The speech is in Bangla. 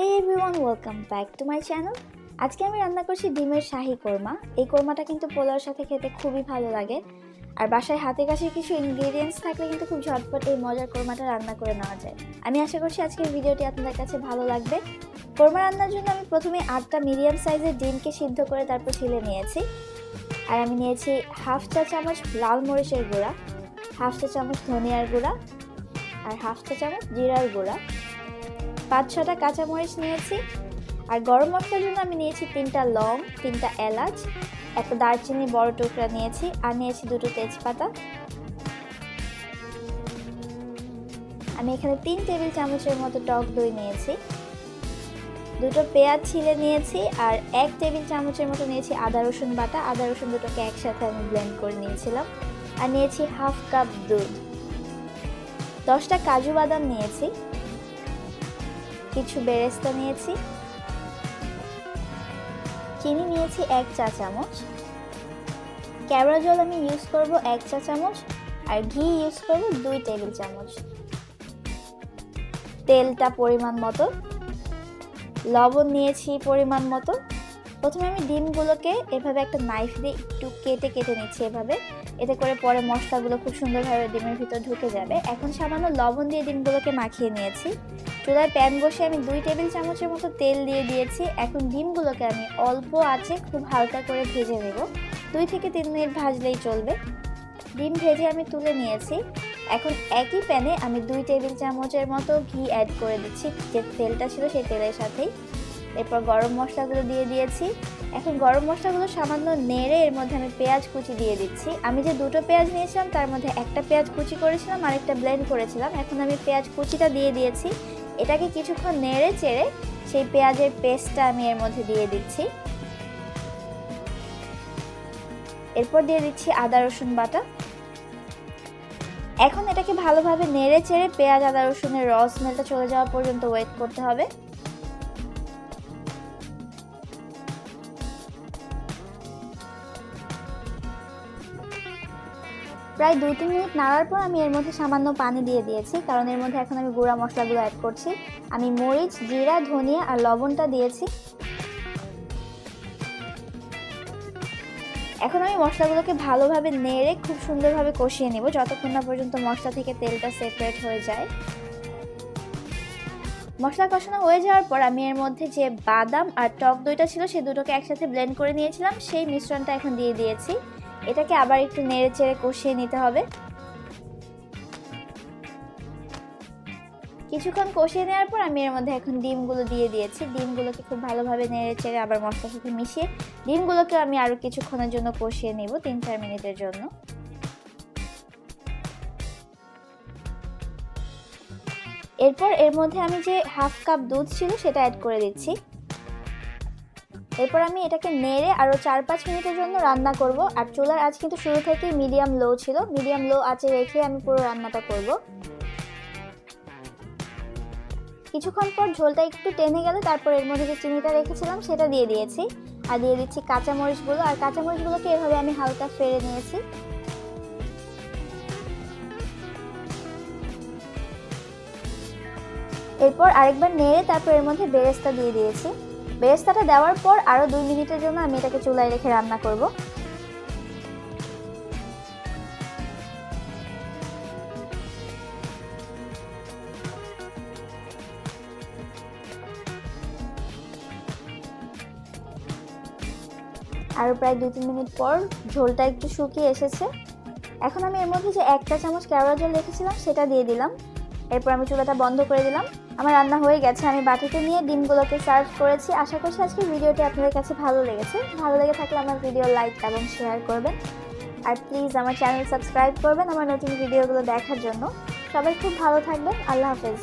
Hey everyone, welcome back to my channel. আজকে আমি রান্না করছি ডিমের শাহী কোরমা। এই কোরমাটা কিন্তু পোলাওর সাথে খেতে খুবই ভালো লাগে। আর বাসায় হাতে কাছে কিছু ইনগ্রেডিয়েন্টস থাকলে কিন্তু খুব ঝটপট এই মজার কোরমাটা রান্না করে নেওয়া যায়। আমি আশা করছি আজকের ভিডিওটি আপনাদের কাছে ভালো লাগবে। কোরমা রান্নার জন্য আমি প্রথমে 8টা মিডিয়াম সাইজের ডিমকে সিদ্ধ করে তারপর ছিলে নিয়েছি। আর আমি নিয়েছি হাফ চা চামচ লাল মরিচের গুঁড়া, হাফ চা চামচ ধনিয়ার গুঁড়া আর হাফ চা চামচ জিরার গুঁড়া, 5-6টা কাঁচামরিচ নিয়েছি। আর গরম মশলার জন্য আমি নিয়েছি 3টা লং, 3টা এলাচ, একটা দারচিনি বড় টুকরা নিয়েছি, আর নিয়েছি 2টো তেজপাতা। আমি এখানে 3 টেবিল চামচের মতো টক দই নিয়েছি, 2টো পেঁয়াজ ছিলে নিয়েছি, আর 1 টেবিল চামচের মতো নিয়েছি আদা রসুন বাটা। আদা রসুন দুটোকে একসাথে আমি ব্লেন্ড করে নিয়েছিলাম। আর নিয়েছি হাফ কাপ দুধ, 10টা কাজু বাদাম নিয়েছি, কিছু বেরেস্তা নিয়েছি, চিনি নিয়েছি 1 চা চামচ, কেওড়া জল আমি ইউজ করব 1 চা চামচ, আর ঘি ইউজ করব 2 টেবিল চামচ, তেলটা পরিমাণ মতো, লবণ নিয়েছি পরিমাণ মতো। প্রথমে আমি ডিমগুলোকে এভাবে একটা নাইফ দিয়ে একটু কেটে কেটে নিচ্ছি এভাবে, এতে করে পরে মশলাগুলো খুব সুন্দরভাবে ডিমের ভিতর ঢুকে যাবে। এখন সামান্য লবণ দিয়ে ডিমগুলোকে মাখিয়ে নিয়েছি। চুলায় প্যান বসে আমি 2 টেবিল চামচের মতো তেল দিয়ে দিয়েছি। এখন ডিমগুলোকে আমি অল্প আঁচে খুব হালকা করে ভেজে নেব। 2 থেকে 3 মিনিট ভাজলেই চলবে। ডিম ভেজে আমি তুলে নিয়েছি। এখন একই প্যানে আমি 2 টেবিল চামচের মতো ঘি অ্যাড করে দিচ্ছি, যে তেলটা ছিল সেই তেলের সাথেই। এরপর গরম মশলাগুলো দিয়ে দিয়েছি। এখন গরম মশলাগুলো সামান্য নেড়ে এর মধ্যে আমি পেঁয়াজ কুচি দিয়ে দিচ্ছি। আমি যে 2টো পেঁয়াজ নিয়েছিলাম তার মধ্যে একটা পেঁয়াজ কুচি করেছিলাম আর একটা ব্লেন্ড করেছিলাম। এখন আমি পেঁয়াজ কুচিটা দিয়ে দিয়েছি। এটাকে কিছুক্ষণ নেড়ে চেড়ে সেই পেঁয়াজের পেস্টটা আমি এর মধ্যে দিয়ে দিচ্ছি। এরপর দিয়ে দিচ্ছি আদা রসুন বাটা। এখন এটাকে ভালোভাবে নেড়ে চেড়ে পেঁয়াজ আদা রসুনের র স্মেলটা চলে যাওয়া পর্যন্ত ওয়েট করতে হবে। প্রায় 2-3 মিনিট নাড়ার পর আমি এর মধ্যে সামান্য পানি দিয়ে দিয়েছি, কারণ এর মধ্যে এখন আমি গুঁড়া মশলাগুলো অ্যাড করছি। আমি মরিচ, জিরা, ধনিয়া আর লবণটা দিয়েছি। এখন আমি মশলাগুলোকে ভালোভাবে নেড়ে খুব সুন্দরভাবে কষিয়ে নেব, যতক্ষণ না পর্যন্ত মশলা থেকে তেলটা সেপারেট হয়ে যায়। মশলা কষানো হয়ে যাওয়ার পর আমি এর মধ্যে যে বাদাম আর টক দইটা ছিল সেই দুটোকে একসাথে ব্লেন্ড করে নিয়েছিলাম, সেই মিশ্রণটা এখন দিয়ে দিয়েছি। এটাকে আবার একটু নেড়ে চেড়ে কষিয়ে নিতে হবে। কিছুক্ষণ কষিয়ে নেওয়ার পর আমি এর মধ্যে এখন ডিমগুলো দিয়ে দিয়েছি। ডিমগুলোকে খুব ভালোভাবে নেড়ে চেড়ে আবার মশলার সাথে মিশিয়ে ডিমগুলোকে আমি আরও কিছুক্ষণের জন্য কষিয়ে নেব, 3-4 মিনিটের জন্য। এরপর এর মধ্যে আমি যে হাফ কাপ দুধ ছিল সেটা অ্যাড করে দিচ্ছি। এরপর আমি এটাকে নেড়ে আরও 4-5 মিনিটের জন্য রান্না করব। আর চুলার আঁচ কিন্তু শুরু থেকেই মিডিয়াম লো ছিল, মিডিয়াম লো আঁচে রেখে আমি পুরো রান্নাটা করব। কিছুক্ষণ পর ঝোলটা একটু টেনে গেলে তারপর এর মধ্যে যে চিনিটা রেখেছিলাম সেটা দিয়ে দিয়েছি, আর দিয়ে দিচ্ছি কাঁচামরিচগুলো। আর কাঁচামরিচগুলোকে এভাবে আমি হালকা ফেড়ে নিয়েছি। এরপর আরেকবার নেড়ে তারপর এর মধ্যে বেরেস্তা দিয়ে দিয়েছি। বেরেস্তাটা দেওয়ার পর আরও 2 মিনিটের জন্য আমি এটাকে চুলায় রেখে রান্না করব। আরও প্রায় 2-3 মিনিট পর ঝোলটা একটু শুকিয়ে এসেছে। এখন আমি এর মধ্যে যে 1 চা চামচ কেওড়া জল রেখেছিলাম সেটা দিয়ে দিলাম। এরপর আমি চুলাটা বন্ধ করে দিলাম। আমার রান্না হয়ে গেছে। আমি বাটিতে নিয়ে ডিমগুলোকে সার্ভ করেছি। আশা করছি আজকের ভিডিওটি আপনাদের কাছে ভালো লেগেছে। ভালো লেগে থাকলে আমার ভিডিও লাইক এবং শেয়ার করবেন। আর প্লিজ আমার চ্যানেল সাবস্ক্রাইব করবেন আমার নতুন ভিডিওগুলো দেখার জন্য। সবাই খুব ভালো থাকবেন। আল্লাহ হাফেজ।